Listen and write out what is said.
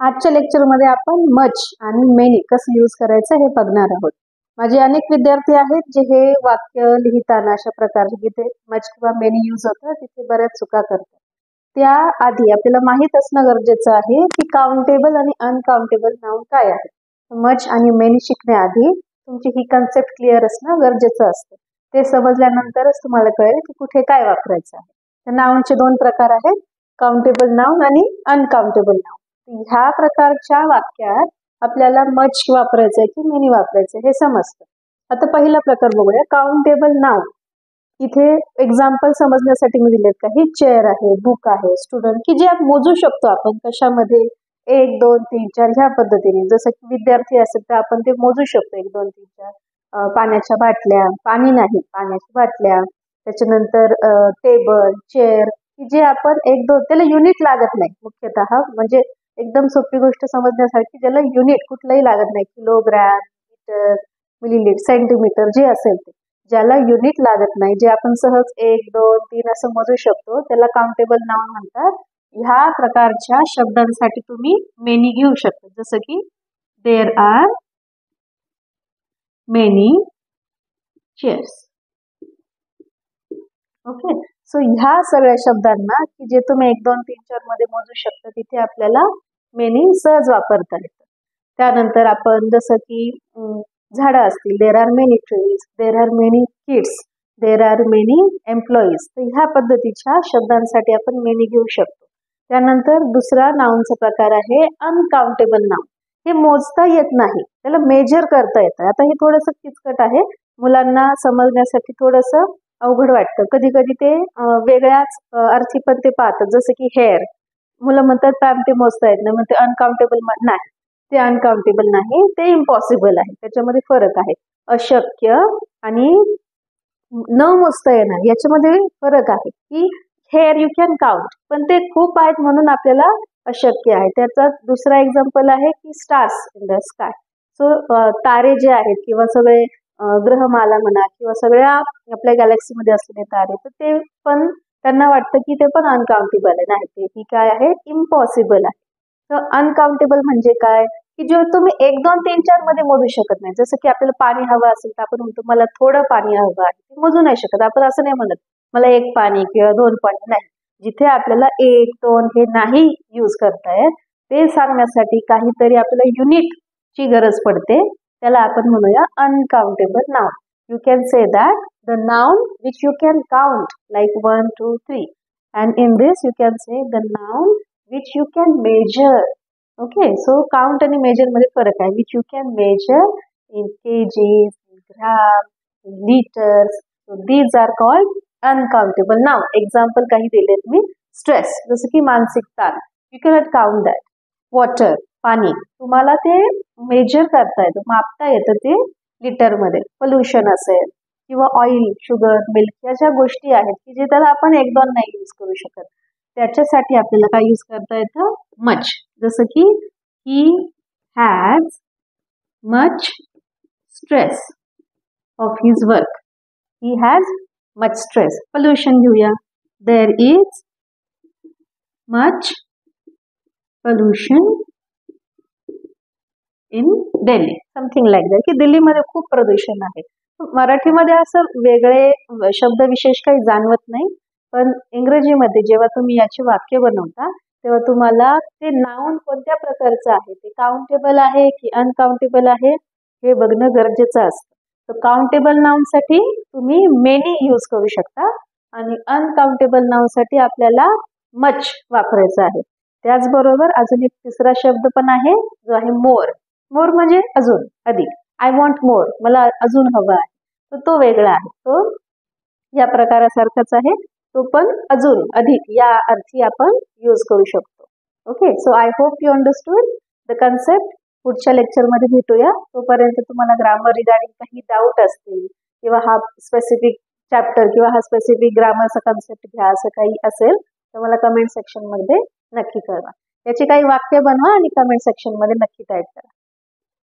आजच्या लेक्चरमध्ये आपण मच आणि मेनी कसं यूज करायचं हे बघणार आहोत. माझे अनेक विद्यार्थी आहेत जे हे वाक्य लिहिताना अशा प्रकारे जिथे मच किंवा मेनी यूज होतं तिथे बऱ्याच चुका करतात. त्या आधी आपल्याला माहित असणं गरजेचं आहे की काउंटेबल आणि अनकाउंटेबल नाउन काय आहे. मच आणि मेनी शिकण्याआधी तुमची ही कन्सेप्ट क्लिअर असणं गरजेचं असतं. ते समजल्यानंतरच तुम्हाला कळेल की कुठे काय वापरायचं आहे. नाउनचे दोन प्रकार आहेत, काउंटेबल नाउन आणि अनकाउंटेबल नाउन. ह्या प्रकारच्या वाक्यात आपल्याला मच वापरायचंय की मेनी वापरायचंय हे समजतं. आता पहिला प्रकार बघूया, काउंटेबल नाउन. इथे एक्झाम्पल समजण्यासाठी मी दिलेत का, ही चेअर आहे, बुक आहे, स्टुडंट, की जे मोजू शकतो आपण कशामध्ये 1 2 3 4 ह्या पद्धतीने. जसं की विद्यार्थी असेल तर आपण ते मोजू शकतो 1 2 3 4. पाण्याच्या बाटल्या, पाणी नाही, पाण्याच्या बाटल्या, त्याच्यानंतर टेबल, चेअर, की जे आपण 1 2 त्याला युनिट लागत नाही. मुख्यतः म्हणजे एकदम सोपी गोष्ट समजण्यासाठी ज्याला युनिट कुठलंही लागत नाही, किलोग्रॅम, मीटर, मिलीलीटर, सेंटीमीटर जे असेल ते, ज्याला युनिट लागत नाही, जे आपण सहज 1 2 3 असं मोजू शकतो, त्याला काउंटेबल नाउन म्हणतात. ह्या प्रकारच्या शब्दांसाठी तुम्ही मेनी घेऊ शकता. जसं की there are many chairs. Okay, so ह्या सगळ्या शब्दांना की जे तुम्ही 1 2 3 4 मध्ये मोजू शकता तिथे आपल्याला मेनी सहज वापरता येतं. त्यानंतर आपण जसं की झाडं असतील, देर are many trees, there are many kids, there are many employees. तर ह्या पद्धतीच्या शब्दांसाठी आपण मेनी घेऊ शकतो. त्यानंतर दुसरा नाउनचा प्रकार आहे अनकाउंटेबल नाउन. हे मोजता येत नाही, त्याला मेजर करता येतं. आता हे थोडंसं किचकट आहे, मुलांना समजण्यासाठी थोडंसं अवघड वाटतं. कधी कधी ते वेगळ्याच अर्थी पण ते पाहतात. जसं की हेअर, मुलं म्हणतात पॅम ते मोजता येत नाही, मग ते अनकाउंटेबल नाही. ते अनकाउंटेबल नाही, ते इम्पॉसिबल आहे. त्याच्यामध्ये फरक आहे. अशक्य आणि न मोजता येणार याच्यामध्ये फरक आहे. की हेअर यू कॅन काउंट, पण ते खूप आहेत म्हणून आपल्याला अशक्य आहे. त्याचा दुसरा एक्झाम्पल आहे की stars in the sky. So तारे जे आहेत किंवा सगळे ग्रहमाला म्हणा किंवा सगळ्या आपल्या गॅलेक्सीमध्ये असलेले तारे, तर ते पण त्यांना वाटतं की ते पण अनकाउंटेबल आहे. नाही, ते ही काय आहे, इम्पॉसिबल आहे. तर अनकाउंटेबल म्हणजे काय, की जे तुम्ही 1 2 3 4 मध्ये मोजू शकत नाही. जसं की आपल्याला पाणी हवं असेल तर आपण म्हणतो मला थोडं पाणी हवं आहे, ते मोजू नाही शकत आपण. असं नाही म्हणत मला 1 पाणी किंवा 2 पाणी, नाही. जिथे आपल्याला 1 2 हे नाही यूज करतायत ते सांगण्यासाठी काहीतरी आपल्याला युनिट ची गरज पडते, त्याला आपण म्हणूया uncountable noun. You can say that the noun which you can count like 1 2 3, and in this you can say the noun which you can measure. Okay, so count आणि measure मध्ये फरक आहे. which you can measure in kgs, in grams, in liters. So these are called uncountable noun. Example काही दिलेत मी. Stress, जसं की मानसिक ताण, you cannot count that. Water, पाणी, तुम्हाला ते मेजर करता येतं, मापता येतं ते लिटर मध्ये. पोल्युशन असेल किंवा ऑइल, शुगर, मिल्क, या ज्या गोष्टी आहेत की जे त्याला आपण 1 2 नाही यूज करू शकत, त्याच्यासाठी आपल्याला काय यूज करता येतं, मच. जसं की he has much stress of his work. He has much stress. Pollution घेऊया, there is much pollution in Delhi, something like that, की दिल्लीमध्ये खूप प्रदूषण आहे. मराठीमध्ये असं वेगळे शब्द विशेष काही जाणवत नाही, पण इंग्रजीमध्ये जेव्हा तुम्ही याची वाक्य बनवता तेव्हा तुम्हाला ते नाउन कोणत्या प्रकारचं आहे, ते काउंटेबल आहे की अनकाउंटेबल आहे हे बघणं गरजेचं असतं. तर काउंटेबल नाउनसाठी तुम्ही मेनी यूज करू शकता आणि अनकाउंटेबल नाउनसाठी आपल्याला मच वापरायचं आहे. त्याचबरोबर अजून एक तिसरा शब्द पण आहे जो आहे मोर. मोर म्हणजे अजून, अधिक. आय वॉन्ट मोर, मला अजून हवं आहे, तर तो वेगळा आहे. तो या प्रकारासारखाच आहे, तो पण अजून, अधिक या अर्थी आपण यूज करू शकतो. Okay, so I hope you understood the concept. पुढच्या लेक्चरमध्ये भेटूया. तोपर्यंत तुम्हाला ग्रामर रिगार्डिंग काही डाऊट असतील किंवा हा स्पेसिफिक चॅप्टर किंवा हा स्पेसिफिक ग्रामरचा कन्सेप्ट घ्या असं काही असेल तर मला कमेंट सेक्शन मध्ये नक्की कळवा. याची काही वाक्य बनवा आणि कमेंट सेक्शन मध्ये नक्की टाईप करा.